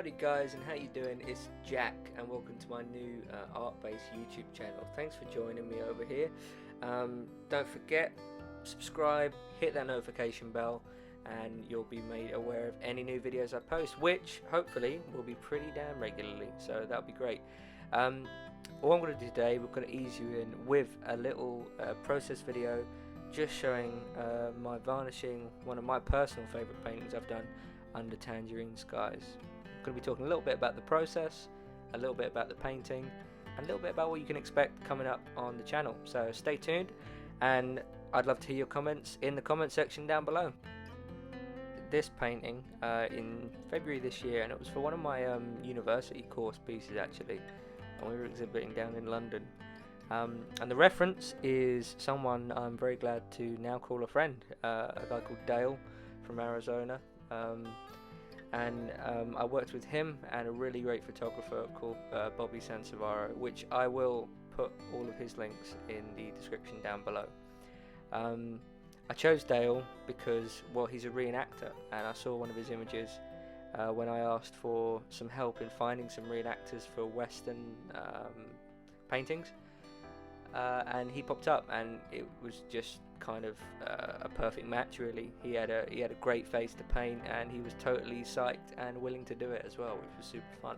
Howdy guys, and how you doing? It's Jack and welcome to my new art-based YouTube channel. Thanks for joining me over here. Don't forget, subscribe, hit that notification bell and you'll be made aware of any new videos I post, which hopefully will be pretty damn regularly, so that'll be great. What I'm going to do today, we're going to ease you in with a little process video just showing my varnishing one of my personal favourite paintings I've done, Under Tangerine Skies. I'm going to be talking a little bit about the process, a little bit about the painting, and a little bit about what you can expect coming up on the channel. So stay tuned, and I'd love to hear your comments in the comment section down below. This painting in February this year, and it was for one of my university course pieces actually, and we were exhibiting down in London. And the reference is someone I'm very glad to now call a friend, a guy called Dale from Arizona. I worked with him and a really great photographer called Bobby Sansevaro, which I will put all of his links in the description down below. I chose Dale because, well, he's a reenactor, and I saw one of his images when I asked for some help in finding some reenactors for Western paintings, and he popped up, and it was just kind of a perfect match really. He had a great face to paint, and he was totally psyched and willing to do it as well, which was super fun.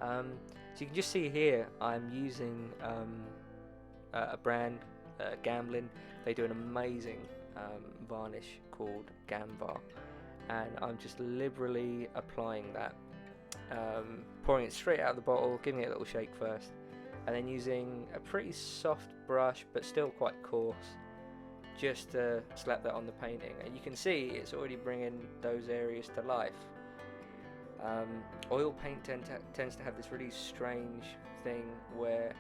So you can just see here I'm using a brand, Gamblin. They do an amazing varnish called Gamvar, and I'm just liberally applying that, pouring it straight out of the bottle, giving it a little shake first, and then using a pretty soft brush but still quite coarse just to slap that on the painting. And you can see it's already bringing those areas to life. Oil paint tends to have this really strange thing where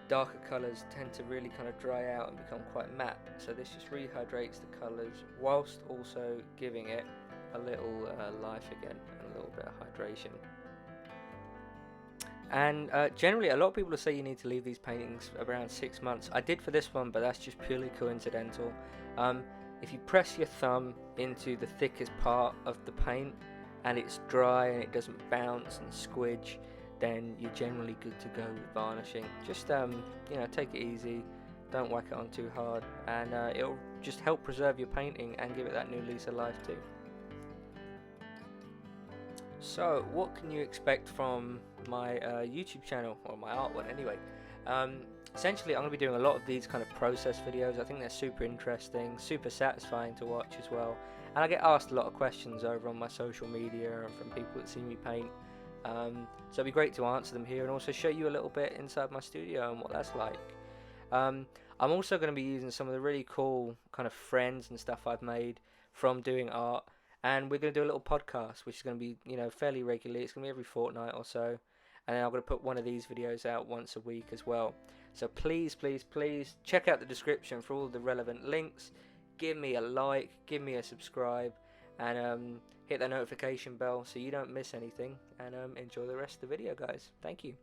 darker colours tend to really kind of dry out and become quite matte, so this just rehydrates the colours whilst also giving it a little life again and a little bit of hydration. And generally a lot of people will say you need to leave these paintings around 6 months. I did for this one, but that's just purely coincidental. If you press your thumb into the thickest part of the paint and it's dry and it doesn't bounce and squidge, then you're generally good to go with varnishing. Just take it easy, don't whack it on too hard, and it'll just help preserve your painting and give it that new lease of life too. So what can you expect from my YouTube channel, or my art one anyway? Essentially I'm going to be doing a lot of these kind of process videos. I think they're super interesting, super satisfying to watch as well, and I get asked a lot of questions over on my social media and from people that see me paint. So it'd be great to answer them here and also show you a little bit inside my studio and what that's like. I'm also going to be using some of the really cool kind of friends and stuff I've made from doing art, and we're going to do a little podcast which is going to be fairly regularly. It's going to be every fortnight or so, and then I'm going to put one of these videos out once a week as well. So please check out the description for all the relevant links. Give me a like, give me a subscribe, and hit that notification bell so you don't miss anything, and enjoy the rest of the video, guys. Thank you.